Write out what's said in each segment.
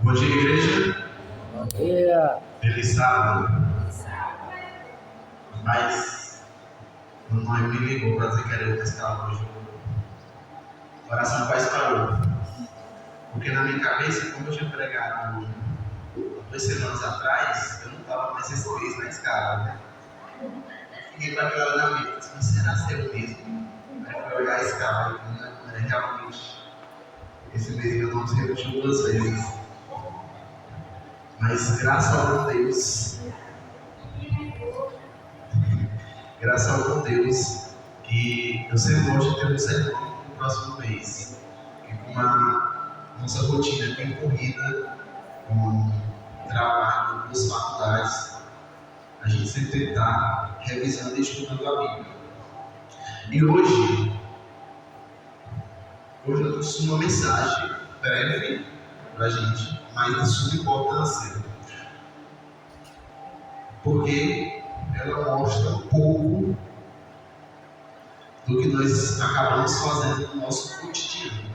Bom dia, igreja. Bom dia. Feliz sábado. Mas mamãe me ligou para dizer que era eu testar hoje. O coração quase parou. Porque na minha cabeça, como eu tinha pregado 2 semanas atrás, eu não estava mais esse mês na escala, né? Fiquei com aquela na mente, mas será ser o mesmo? Aí fui olhar a escala e não é realmente. Esse mês eu não se repetiu 2 vezes. Mas graças ao Deus, que eu sempre gosto de ter um sermão no próximo mês. E com a nossa rotina bem corrida, com trabalho, 2 faculdades, a gente sempre está revisando e estudando a Bíblia. E hoje eu trouxe uma mensagem breve para a gente, mas de suma importância, porque ela mostra um pouco do que nós acabamos fazendo no nosso cotidiano.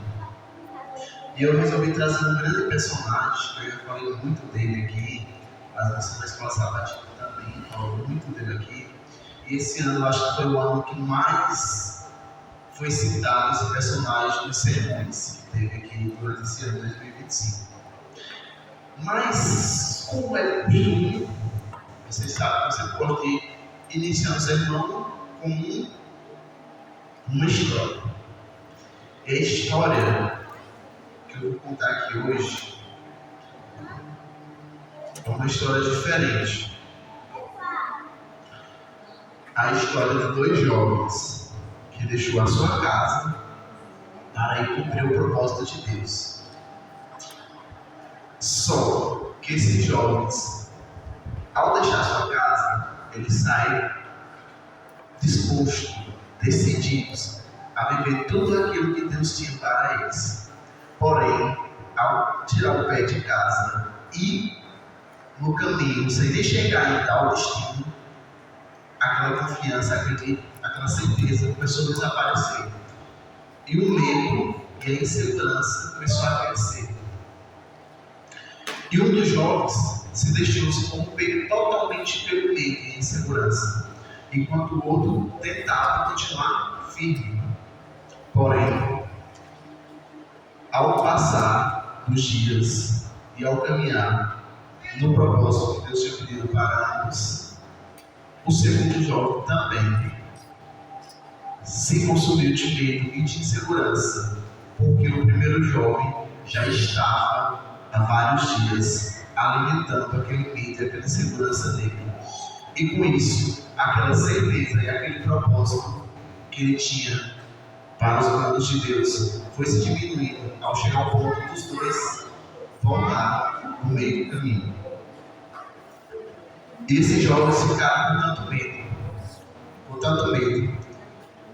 E eu resolvi trazer um grande personagem, que eu já falei muito dele aqui, as missões da escola sabatina também falou muito dele aqui, e esse ano eu acho que foi o ano que mais foi citado esse personagem nos sermões que teve aqui durante esse ano de 2025. Mas, como é costume, você sabe que você pode iniciar um sermão com uma história. E a história que eu vou contar aqui hoje é uma história diferente. A história de 2 jovens que deixou a sua casa para ir cumprir o propósito de Deus. Só que esses jovens, ao deixar sua casa, eles saem dispostos, decididos a viver tudo aquilo que Deus tinha para eles. Porém, ao tirar o pé de casa e no caminho, sem nem chegar em tal destino, aquela confiança, aquela certeza começou a desaparecer. E o medo e a insegurança começou a crescer. E um dos jovens se deixou se corromper totalmente pelo medo e insegurança, enquanto o outro tentava continuar firme. Porém, ao passar dos dias e ao caminhar no propósito que Deus tinha pedido para ambos, o segundo jovem também se consumiu de medo e de insegurança, porque o primeiro jovem já estava há vários dias alimentando aquele medo e aquela insegurança dele. E com isso, aquela certeza e aquele propósito que ele tinha para os planos de Deus foi se diminuindo ao chegar ao ponto dos 2 voltar no meio do caminho. E esses jovens ficaram com tanto medo,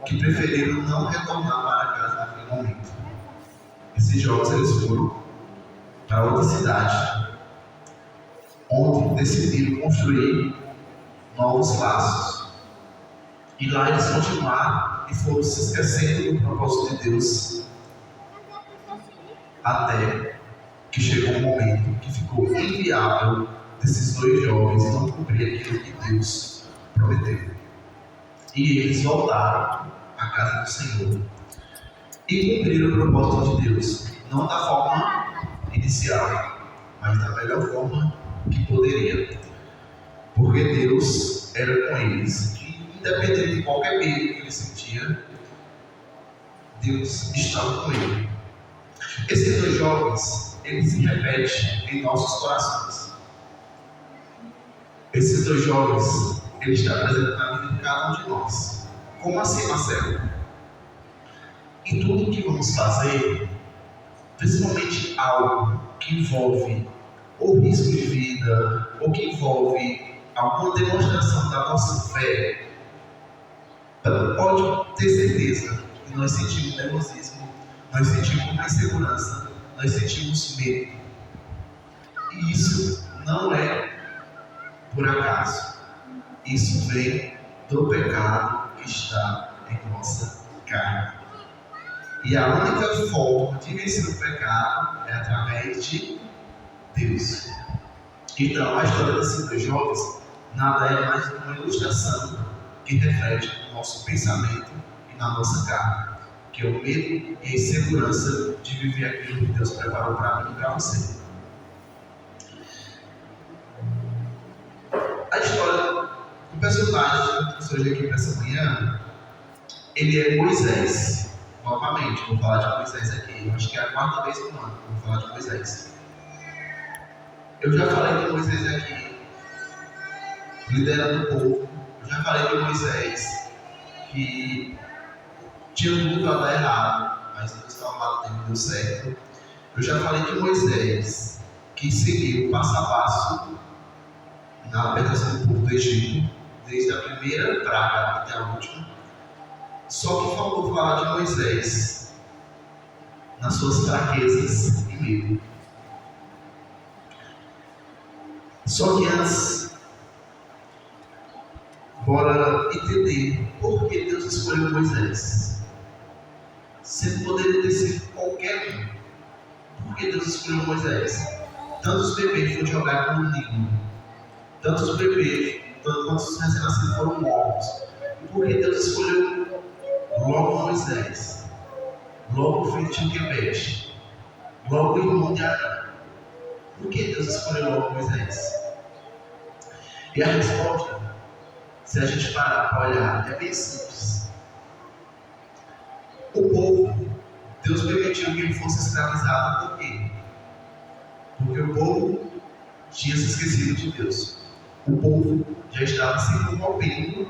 que preferiram não retornar para casa naquele momento. Esses jovens eles foram para outra cidade, onde decidiram construir novos laços. E lá eles continuaram e foram se esquecendo do propósito de Deus, até que chegou um momento que ficou inviável desses 2 jovens não cumprir aquilo que Deus prometeu. E eles voltaram à casa do Senhor e cumpriram o propósito de Deus, não da forma inicial, mas da melhor forma que poderia, porque Deus era com eles, e independente de qualquer medo que ele sentia, Deus estava com ele. Esses 2 jovens, eles se repetem em nossos corações. Esses 2 jovens, eles estão presentes na vida de cada um de nós. Como assim, Marcelo? Em tudo que vamos fazer, principalmente algo que envolve ou risco de vida, ou que envolve alguma demonstração da nossa fé, pode ter certeza que nós sentimos nervosismo, nós sentimos uma insegurança, nós sentimos medo. E isso não é por acaso. Isso vem do pecado que está em nossa carne. E a única forma de vencer o pecado é através de Deus. Então, a história desses dois jovens nada é mais do que uma ilustração que reflete o nosso pensamento e na nossa carne, que é o medo e a insegurança de viver aquilo que Deus preparou para mim e para você. A história do personagem que trouxe hoje aqui para essa manhã, ele é Moisés. Novamente, vou falar de Moisés aqui. Eu acho que é a quarta vez que eu vou falar de Moisés. Eu já falei de Moisés aqui, liderando o povo. Eu já falei de Moisés que tinha tudo para dar errado, mas Deus estava lá dentro, deu certo. Eu já falei de Moisés que seguiu passo a passo na libertação do povo do Egito, desde a primeira praga até a última. Só que faltou falar de Moisés nas suas fraquezas e medo. Só que antes, bora entender por que Deus escolheu Moisés. Sempre poderia ter sido qualquer um. Por que Deus escolheu Moisés? Tantos bebês foram jogados no Nilo. Tantos bebês, quantos recém-nascidos foram mortos. E por que Deus escolheu logo Moisés? Logo o filho de Joquebede? Logo o irmão de Arão? Por que Deus escolheu logo Moisés? E a resposta, se a gente parar para olhar, é bem simples. O povo, Deus permitiu que ele fosse escravizado. Por quê? Porque o povo tinha se esquecido de Deus. O povo já estava se envolvendo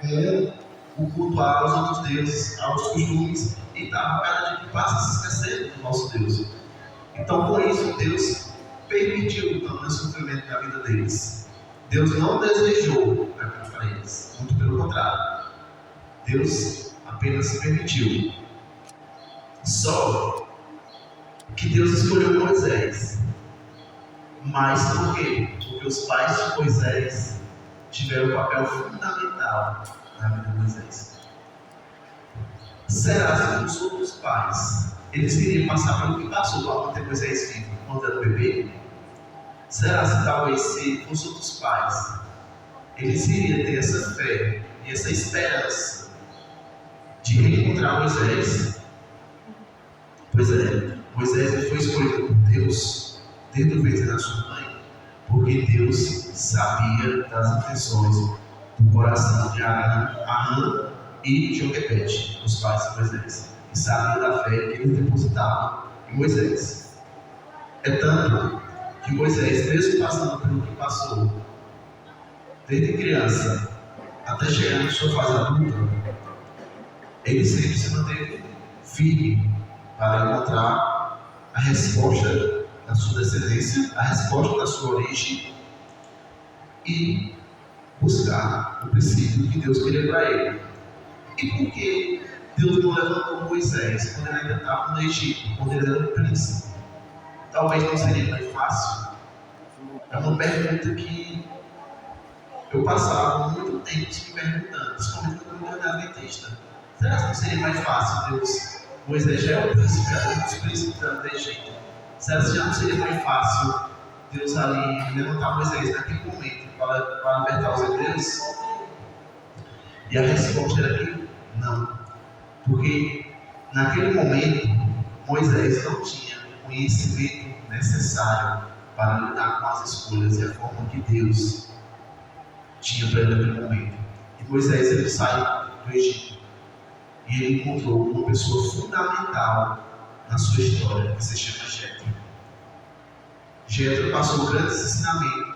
com o cultuar aos outros deuses, aos costumes, e estava cada dia que passa se esquecendo do nosso Deus. Então, com isso, Deus permitiu o tamanho sofrimento na vida deles. Deus não desejou para eles, muito pelo contrário. Deus apenas permitiu. Só que Deus escolheu Moisés. Mas por quê? Porque os pais de Moisés tiveram um papel fundamental na vida de Moisés. Será que os outros pais, eles iriam passar pelo que passou para manter Moisés vivo quando era bebê? Será que talvez se os outros pais, eles iriam ter essa fé e essa esperança de reencontrar Moisés? Pois é, Moisés foi escolhido por Deus desde o ventre da sua mãe, porque Deus sabia das intenções do coração de Arão e Joquebede, os pais de Moisés, e sabia da fé que eles depositavam em Moisés. É tanto que Moisés, mesmo passando pelo que passou, desde criança até chegar na sua fase adulta, ele sempre se manteve firme para encontrar a resposta da sua descendência, a resposta da sua origem e buscar o princípio que Deus queria para ele. E por que Deus não levantou Moisés quando ele ainda estava no Egito, quando ele era um príncipe? Talvez não seria mais fácil. É uma pergunta que eu passava muito tempo me perguntando, principalmente quando eu era adventista. Será que não seria mais fácil Deus? Moisés já é o príncipe, um dos príncipes do Egito. Será que já não seria mais fácil Deus ali levantar Moisés naquele momento para libertar os hebreus? E a resposta era que não. Porque naquele momento Moisés não tinha o conhecimento necessário para lidar com as escolhas e a forma que Deus tinha para ele naquele momento. E Moisés ele sai do Egito e ele encontrou uma pessoa fundamental na sua história, que se chama Jétro. Jétro passou grandes ensinamentos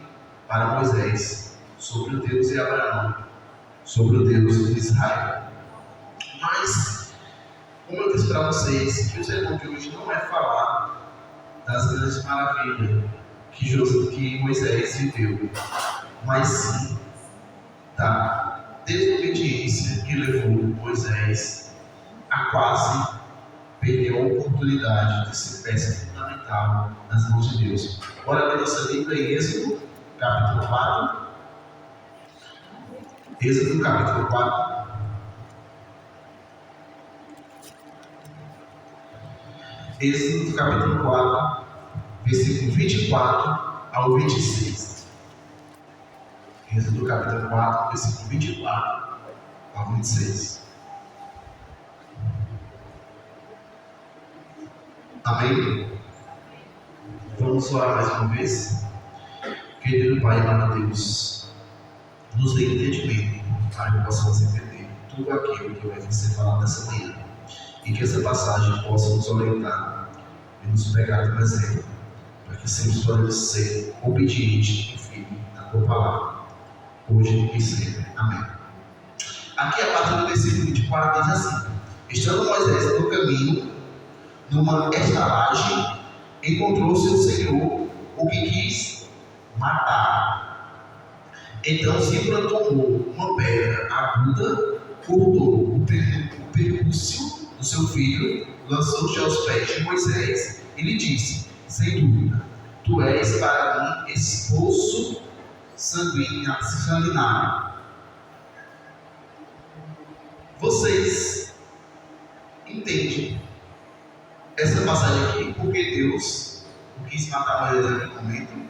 para Moisés sobre o Deus de Abraão, sobre o Deus de Israel. Mas, como eu disse para vocês, que o sermão de hoje não é falar das grandes maravilhas que Moisés viveu, mas sim da desobediência que levou Moisés a quase perder a oportunidade de ser peça fundamental nas mãos de Deus. Bora ler nossa Bíblia em Êxodo, capítulo 4. Êxodo, capítulo 4. Êxodo, capítulo 4, versículo 24 ao 26. Êxodo capítulo 4, versículo 24 ao 26. Amém? Vamos orar mais uma vez. Querido Pai, amado Deus, nos dê entendimento para que possamos entender tudo aquilo que vai ser falado nessa manhã e que essa passagem possa nos orientar e nos pegar como exemplo, para que sempre podemos ser obedientes e firmes na tua palavra, hoje e sempre. Amém. Aqui a partir do versículo 24 diz assim: estando Moisés no caminho, numa estalagem, encontrou-se o Senhor, o que quis matar. Então Zípora tomou uma pedra aguda, cortou o percúcio do seu filho, lançou-se aos pés de Moisés e lhe disse: sem dúvida, tu és para mim esposo sanguinário. Vocês entendem essa passagem aqui porque Deus quis matar Moisés naquele momento?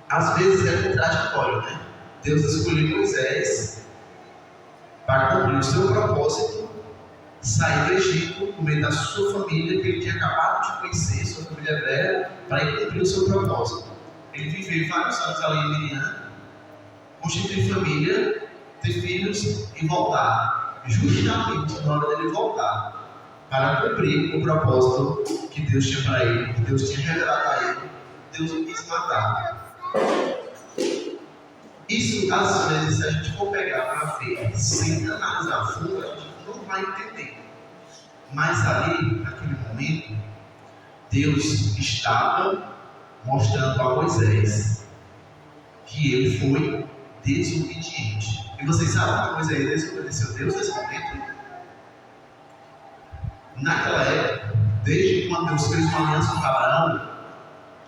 Às vezes é contraditório, né? Deus escolheu Moisés para cumprir o seu propósito, sair do Egito, no meio da sua família, que ele tinha acabado de conhecer, sua família hebreia, para ir cumprir o seu propósito. Ele viveu vários anos ali em Midian, constituir família, ter filhos e voltar. Justamente na hora dele voltar, para cumprir o propósito que Deus tinha para ele, que Deus tinha revelado a ele, Deus o quis matar. Isso, às vezes, se a gente for pegar para ver, sem analisar a fundo, a gente não vai entender. Mas ali, naquele momento, Deus estava mostrando a Moisés que ele foi desobediente. E vocês sabem que Moisés desobedeceu a Deus nesse momento? Naquela época, desde quando Deus fez uma aliança com Abraão,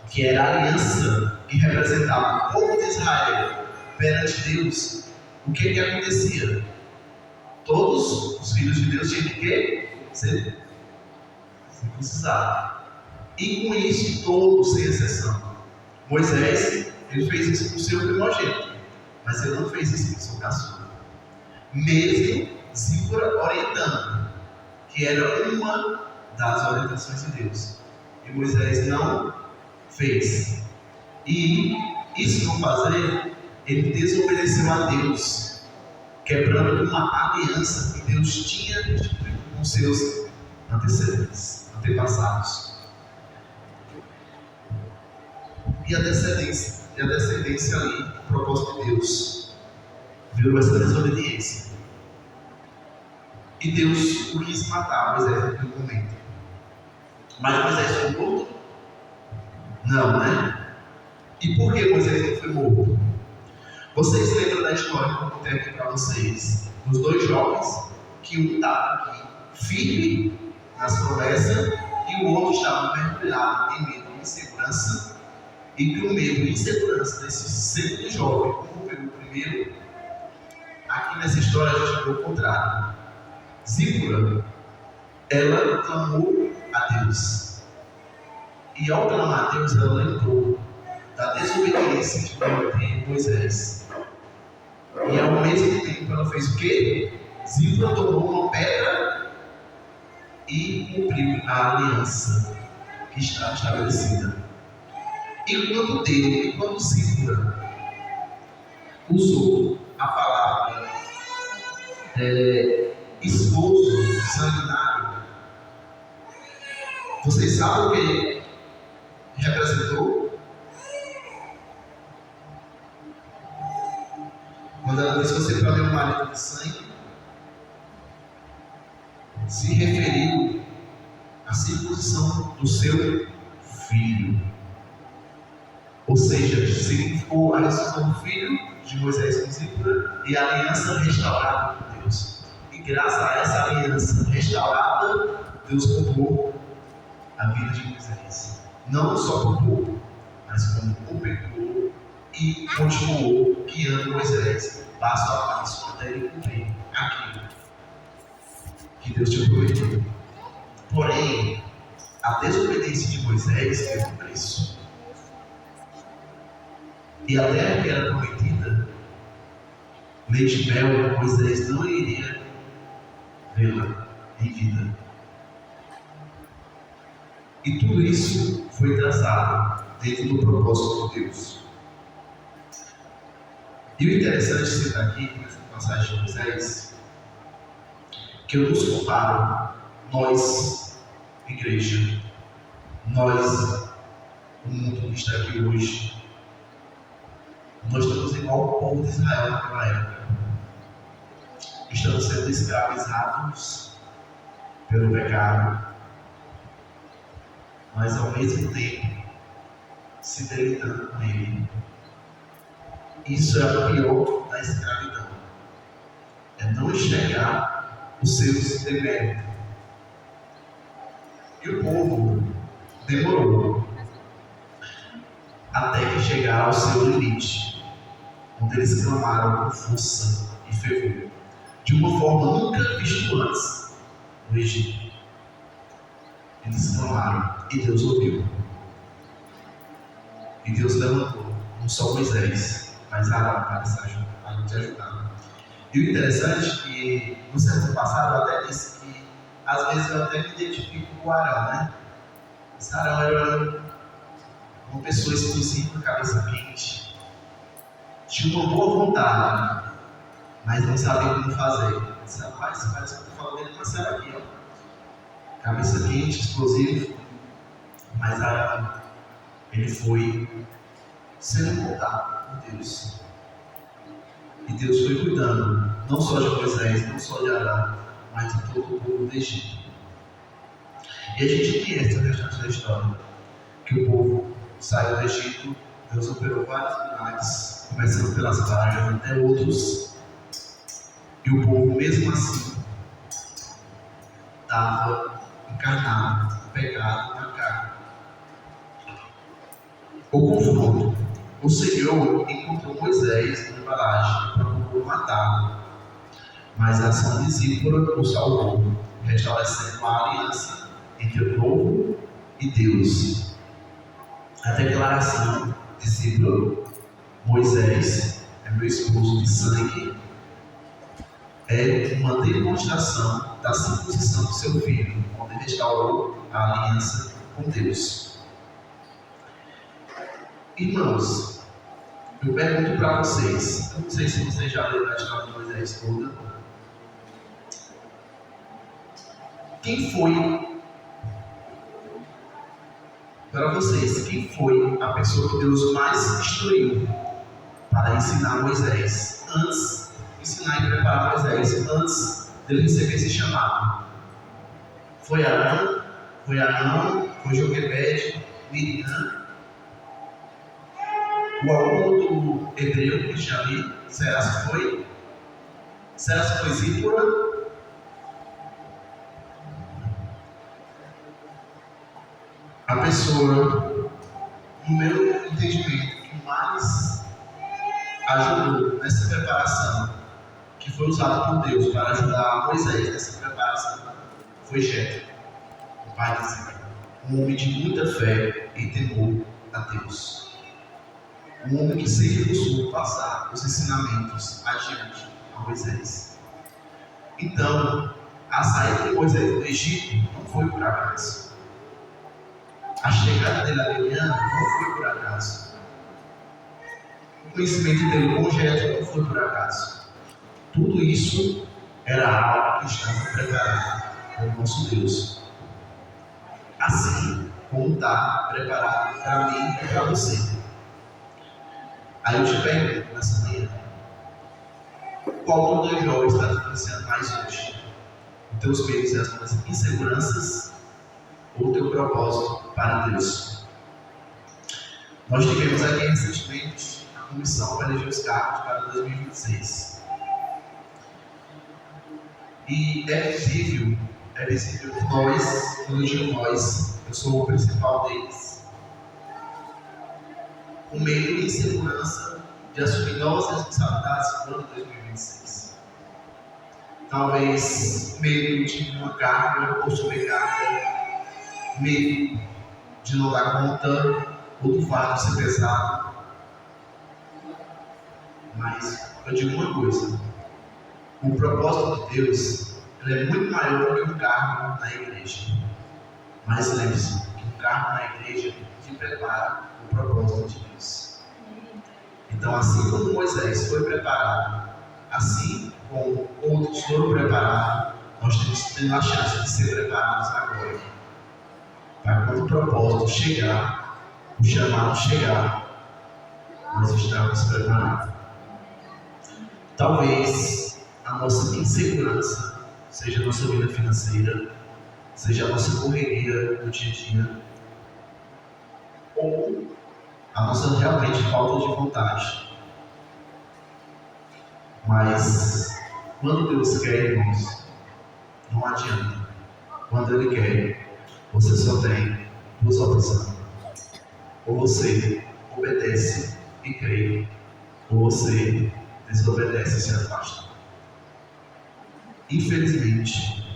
que era a aliança que representava o povo de Israel perante Deus, o que acontecia? Todos os filhos de Deus tinham que ser circuncidados. E com isso, todos, sem exceção. Moisés, ele fez isso com o seu primogênito, mas ele não fez isso com o seu caçula. Mesmo Zípora orientando, que era uma das orientações de Deus. E Moisés não fez. E isso não fazer, ele desobedeceu a Deus, quebrando uma aliança que Deus tinha com seus antepassados. E a descendência ali, o propósito de Deus, viu essa desobediência. E Deus o quis matar Moisés naquele momento. Mas Moisés foi morto? Não, né? E por que Moisés não foi morto? Vocês lembram da história que eu contei aqui para vocês, dos dois jovens, que um estava aqui firme nas promessas e o outro estava mergulhado em medo e insegurança, e que o medo e insegurança desse segundo jovem, como foi o primeiro, aqui nessa história a gente vê o contrário. Zípora, ela clamou a Deus, e ao clamar a Deus ela lembrou da desobediência de Moisés, e ao mesmo tempo ela fez o quê? Zípora tomou uma pedra e cumpriu a aliança que está estabelecida. Enquanto Zípora usou a palavra esposo sanguinário, vocês sabem o que representou? Quando ela disse: você para meu marido de sangue, se referiu à circuncisão do seu filho. Ou seja, significou a ressurreição do filho de Moisés com Zípora e a aliança restaurada por Deus. E graças a essa aliança restaurada, Deus poupou a vida de Moisés. Não só poupou, mas como o perdoou e continuou guiando Moisés passo a passo até ele cumprir aquilo que Deus tinha prometido. Porém, a desobediência de Moisés teve um preço. E a terra que era prometida, leite e mel, Moisés não iria vê-la em vida. E tudo isso foi traçado dentro do propósito de Deus. E o interessante de citar aqui, nessa passagem de Moisés, que eu nos comparo, nós, igreja, nós, o mundo que está aqui hoje, nós estamos igual ao povo de Israel naquela época. Estamos sendo escravizados pelo pecado, mas ao mesmo tempo se deleitando com ele. Isso é o pior da escravidão. É não enxergar os seus deméritos. E o povo demorou até que chegaram ao seu limite, onde eles clamaram com força e fervor, de uma forma nunca vista antes no Egito. Eles clamaram e Deus ouviu. E Deus levantou não só Moisés, mas Arão para te ajudar. E o interessante é que no sermão passado eu até disse que às vezes eu até me identifico com o Arão, né? Esse Arão era uma pessoa exclusiva, cabeça quente, tinha uma boa vontade, mas não sabia como fazer. Disse, rapaz, parece que eu estou falando dele, mas será aqui, ó. Cabeça quente, explosivo, mas Arão, ele foi sendo moldado por Deus. E Deus foi cuidando, não só de Moisés, não só de Arão, mas de todo o povo do Egito. E a gente conhece a restante da história, que o povo saiu do Egito, Deus operou vários milagres, começando pelas pragas até outros, e o povo mesmo assim estava encarnado, pegado na carne. O confronto. O Senhor encontrou Moisés na embalagem para procurou matá-lo, mas a ação de Zípora o salvou, restabelecendo a aliança entre o povo e Deus. A declaração de Zípora: Moisés é meu esposo de sangue, é uma demonstração da circuncisão do seu filho, onde restaurou a aliança com Deus. Irmãos, eu pergunto para vocês, eu não sei se vocês já leram a história de Moisés toda. Quem foi, para vocês, quem foi a pessoa que Deus mais instruiu para ensinar Moisés, ensinar e preparar Moisés, antes dele receber esse chamado? Foi Arão? Foi Joquebede? Miriam? O aluno do hebreu que tinha ali? Será que foi? Será que foi Zípora? A pessoa, no meu entendimento, que mais ajudou nessa preparação, que foi usada por Deus para ajudar Moisés nessa preparação, foi Jetro, o pai de Zípora, um homem de muita fé e temor a Deus. Um homem que sempre buscou passar os ensinamentos adiante a Moisés. Então, a saída de Moisés do Egito não foi por acaso. A chegada dele a Midian não foi por acaso. O conhecimento dele com Jetro não foi por acaso. Tudo isso era algo que estava preparado pelo nosso Deus. Assim como está preparado para mim e para você. Aí eu te pergunto nessa manhã: qual dos dois jovens está te influenciando mais hoje? Os teus medos e as tuas inseguranças ou o teu propósito para Deus? Nós tivemos aqui recentemente a comissão para eleger os cargos para 2026. E é visível que nós, elegemos nós, eu sou o principal deles, com medo e insegurança de assumir novas responsabilidades no ano de 2026. Talvez medo de uma carga ou sobrecarga, medo de não dar conta, ou do fardo ser pesado. Mas eu digo uma coisa: o propósito de Deus ele é muito maior do que um cargo na igreja. Mas lembre-se que um cargo na igreja te prepara o propósito de Deus. Então, assim como Moisés foi preparado, assim como outros foram preparados, nós temos a chance de ser preparados agora. Para quando o propósito chegar, o chamado chegar, nós estamos preparados. Talvez a nossa insegurança seja a nossa vida financeira, seja a nossa correria do dia a dia, ou a nossa realmente falta de vontade. Mas quando Deus quer, irmãos, não adianta. Quando Ele quer, você só tem duas opções: ou você obedece e crê, ou você desobedece e se afasta. Infelizmente,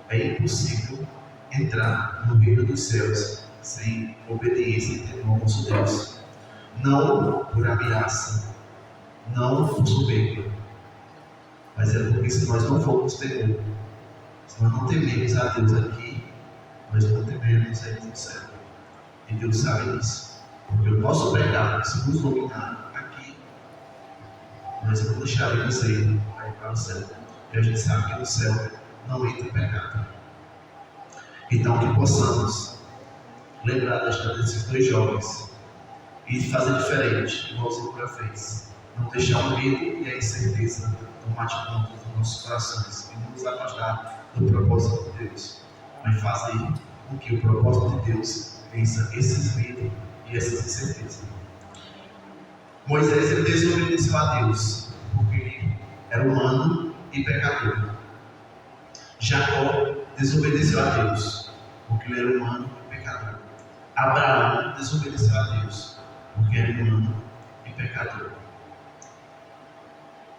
é impossível entrar no reino dos céus sem obediência e temor ao nosso Deus. Não por ameaça, não por soberba, mas é porque se nós não formos temor, se nós não tememos a Deus aqui, nós não temeremos aí no céu. E Deus sabe disso, porque o nosso pecado, se nos dominar aqui, nós não deixaremos Ele ir para o céu. E a gente sabe que no céu não entra pecado. Então que possamos lembrar da história desses dois jovens e fazer diferente, igual o Senhor fez. Não deixar o medo e a incerteza tomar de conta dos nossos corações e nos afastar do propósito de Deus, mas fazer com que o propósito de Deus vença esses medos e essas incertezas. Moisés ele desobedeceu a Deus porque ele era humano e pecador. Jacó desobedeceu a Deus porque ele era humano e pecador. Abraão desobedeceu a Deus porque era humano e pecador.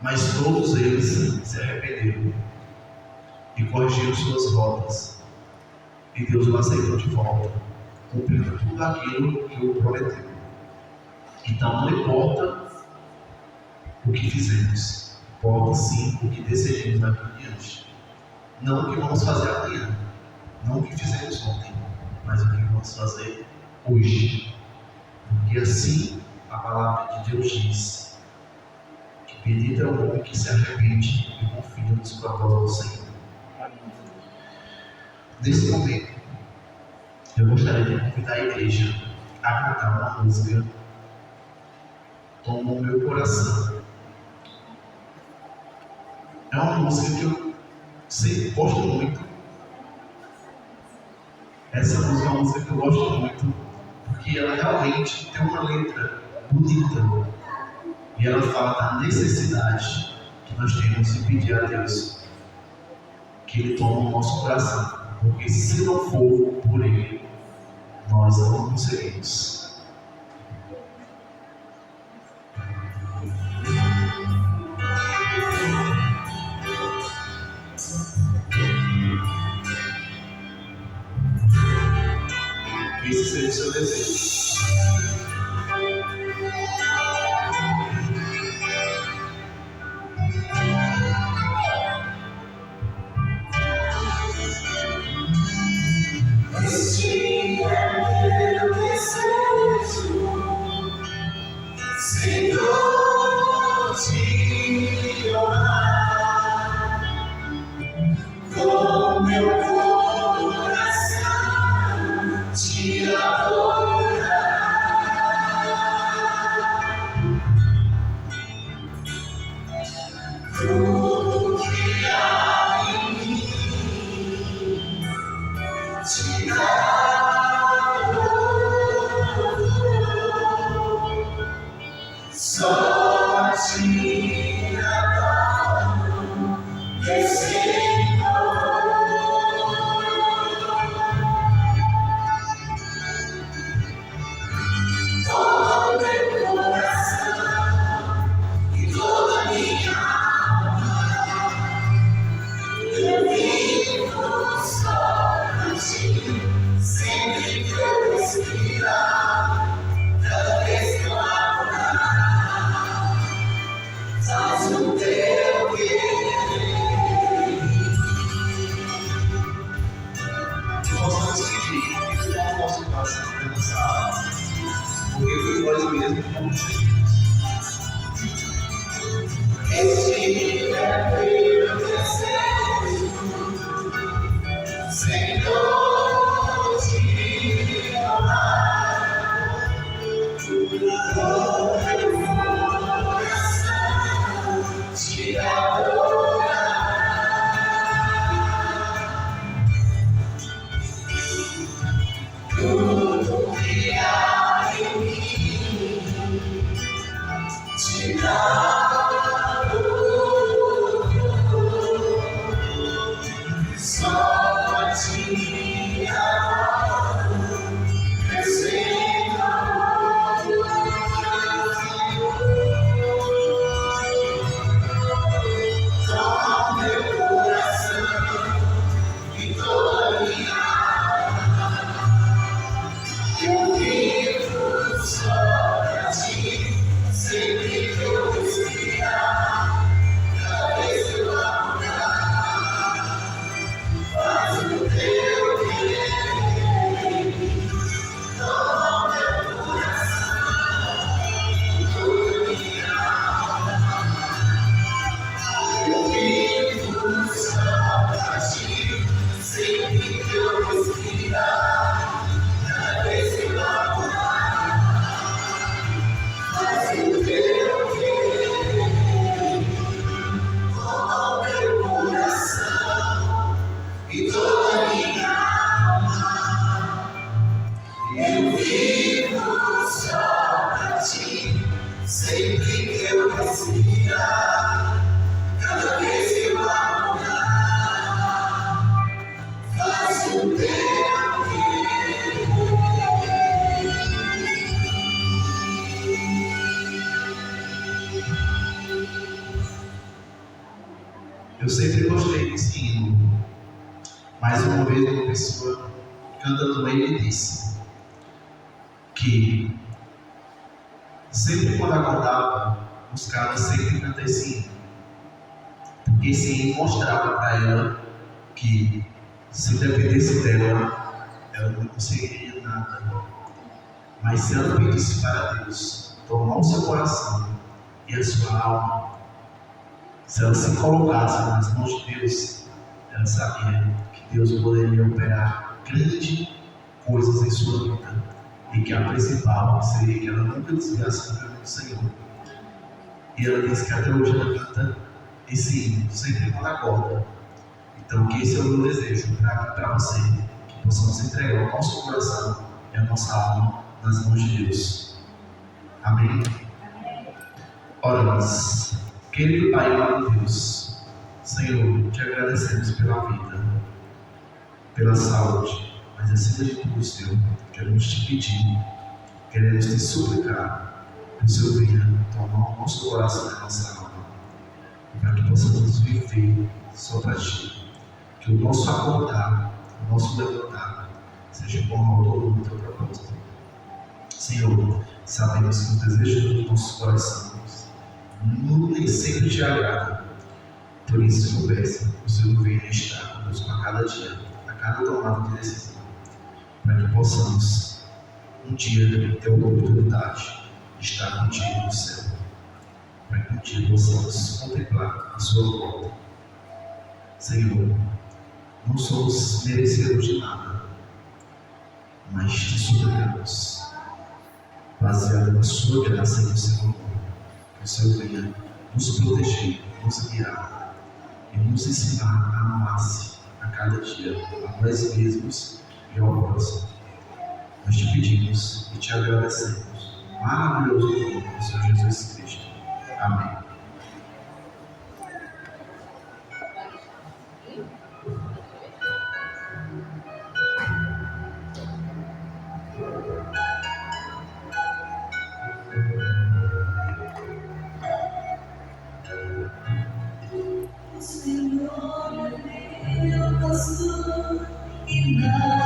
Mas todos eles se arrependeram e corrigiram suas rotas. E Deus o aceitou de volta, cumprindo tudo aquilo que o prometeu. Então não importa o que fizemos, importa sim o que decidimos daqui em diante. Não o que vamos fazer amanhã, não o que fizemos ontem, mas o que vamos fazer hoje. Porque assim a palavra de Deus diz: bendito é o homem que se arrepende e confia nos propósitos do Senhor. Nesse momento, eu gostaria de convidar a igreja a cantar uma música com o meu coração. É uma música que eu sempre gosto muito. Essa música é uma música que eu gosto muito, porque ela realmente tem uma letra bonita. E ela fala da necessidade que nós temos de pedir a Deus que Ele tome o nosso coração. Porque se não for por Ele, nós não conseguimos. Esse seja o seu desejo. o teu querer. Que possamos pedir que tu ao nosso coração da nossa alma, porque foi nós mesmos que conseguimos. Este é meu desejo, Senhor, te amar, com meu coração te adorar. Tudo que há em mim te dá. Eu sempre gostei desse hino. Mais uma vez, uma pessoa cantando ele disse que sempre quando acordava, buscava sempre cantar esse hino, porque esse hino mostrava para ela que se dependesse dela, ela não conseguiria nada. Mas se ela pedisse para Deus tomar o seu coração e a sua alma, se ela se colocasse nas mãos de Deus, ela sabia que Deus poderia operar grandes coisas em sua vida, e que a principal seria que ela nunca desviasse do caminho do Senhor. E ela disse que até hoje ela canta esse hino sempre quando acorda. Então, que esse é o meu desejo para você, que possamos entregar o nosso coração e a nossa alma nas mãos de Deus. Amém? Oramos. Querido Pai, amado Deus, Senhor, te agradecemos pela vida, pela saúde, mas acima de tudo, Senhor, queremos te pedir, queremos te suplicar, que o Senhor venha tomar o nosso coração e a nossa alma, para que possamos viver só para ti, que o nosso acordar, o nosso levantar, seja bom ao todo do teu propósito. Senhor, sabemos que os desejos dos nossos corações nem sempre te agrada. Por isso, se soubesse, o Senhor venha estar conosco a cada dia, a cada tomada de decisão, para que possamos um dia ter a oportunidade de estar contigo no céu, para que um dia possamos contemplar a sua volta. Senhor, não somos merecedores de nada, mas te suplicamos, baseado na sua graça e no seu amor, que o Senhor venha nos proteger, nos guiar e nos ensinar a amar-se a cada dia, a nós mesmos e ao próximo. Nós te pedimos e te agradecemos. Maravilhoso nome do Senhor Jesus Cristo. Amém. Senhor é meu pastor e nada